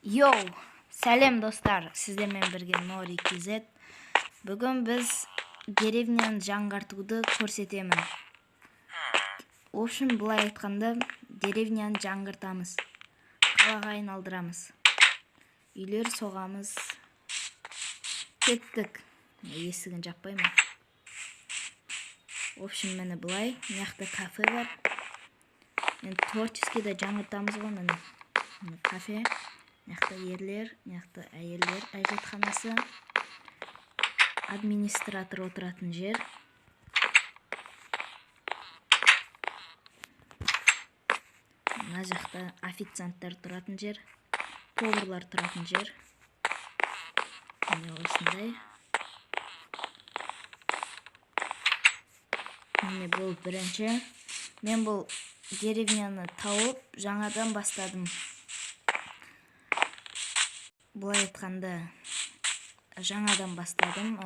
Йоу, сәлем достар, сіздермен бірге Нори KZ. Бүгін біз деревняны жаңғыртуды көрсетемін. В общем, былай айтқанда, деревняны жаңғыртамыз, қалаға айналдырамыз, үйлер соғамыз. Кеттік. Есігін жаппаймын. В общем, мені былай, мықты кафе бар. Мен творческий да жаңғыртамыз ғой, мені кафе. Мықты ерлер, мықты әйелдер әжетханасы, администратор отыратын жер. Мына жақта официанттар тұратын жер, поварлар тұратын жер. Міне осындай. Міне бұл бірінші. Мен бұл деревняны тауып, жаңадан бастадым. Бұлай айтқанда жаңадан бастадым.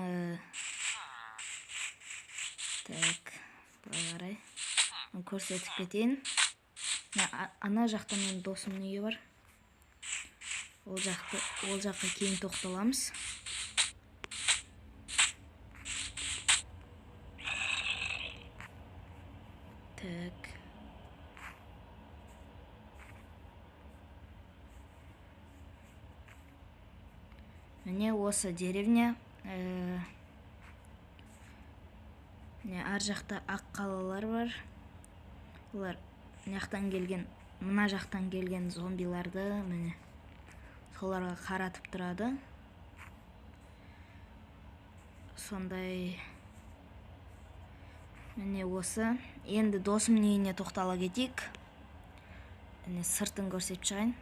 Так, бұлай қарай. Көрсетіп кетейін. Ана жақта менің досымның үйі бар. Ол жаққа кейін тоқталамыз. Так. Міне осы деревня. Ар жақта ақ қалалар бар. Олар мына жақтан келген зомбиларды міне соларға қаратып тұрады. Сондай. Міне осы. Енді досымның үйіне тоқтала кетейік. Міне сыртын көрсетіп шығайын.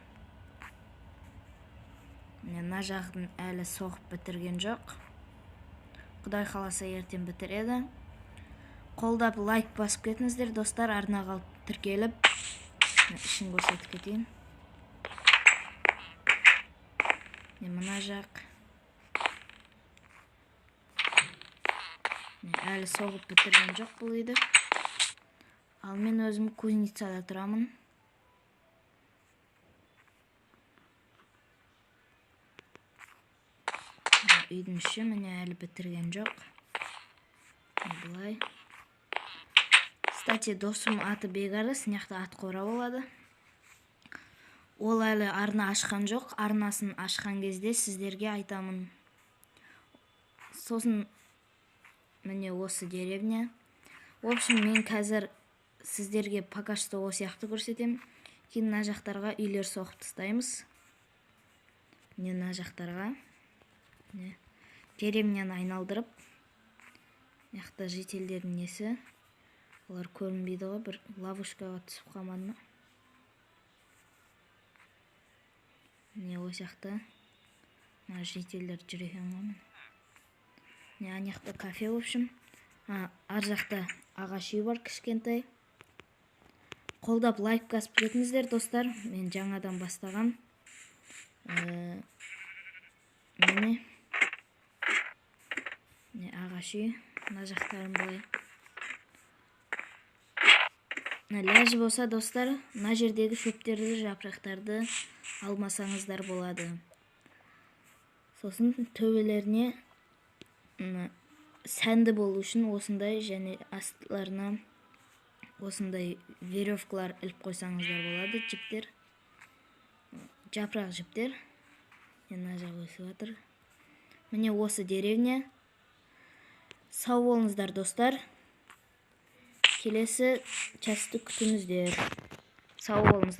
Мына жағын әлі соғып бітірген жоқ. Құдай қаласа ертең бітіреді. Қолдап лайк басып кетіңіздер, достар, арнаға тіркеліп. Ішін көрсетіп кетейін. Мына жақ. Әлі соғып бітірген жоқ бұл үйді. Ал мен өзім кузницада тұрамын. Үйдің іші міне әлі бітірген жоқ. Бұлай. Кстати, досым аты Бегарыс, сыняқты ат қора болады. Ол әлі арна ашқан жоқ. Арнасын ашқан кезде сіздерге айтамын. Сосын міне осы деревня. В общем, мен қазір сіздерге пока что осы яқты көрсетем. Кейін мына жақтарға үйлер соғып тастаймыз. Міне мына жақтарға. Деревняны айналдырып. Яқта жителдердің несі. Олар көрінбейді ғой, бір ловушкаға түсіп қалмады. Міне осы жақта жителдер жүр екен ғой. Міне ана жақта кафе, в общем. Ар жақта ағаш үй бар, кішкентай. Қолдап лайк басып кетіңіздер, достар. Мен жаңадан бастаған. Міне ағаш үй. Мына жақтарын былай. Ләжі болса, достар, мына жердегі шөптерді, жапырақтарды алмасаңыздар болады. Сосын төбелеріне сәнді болу үшін осындай және астыларына осындай веревкалар іліп қойсаңыздар болады, жіптер. Жапырақ жіптер. Мына жақ өсіп жатыр. Міне осы деревня. Сау болыңыздар, достар. Келесі часты күтіңіздер. Сау болыңыздар.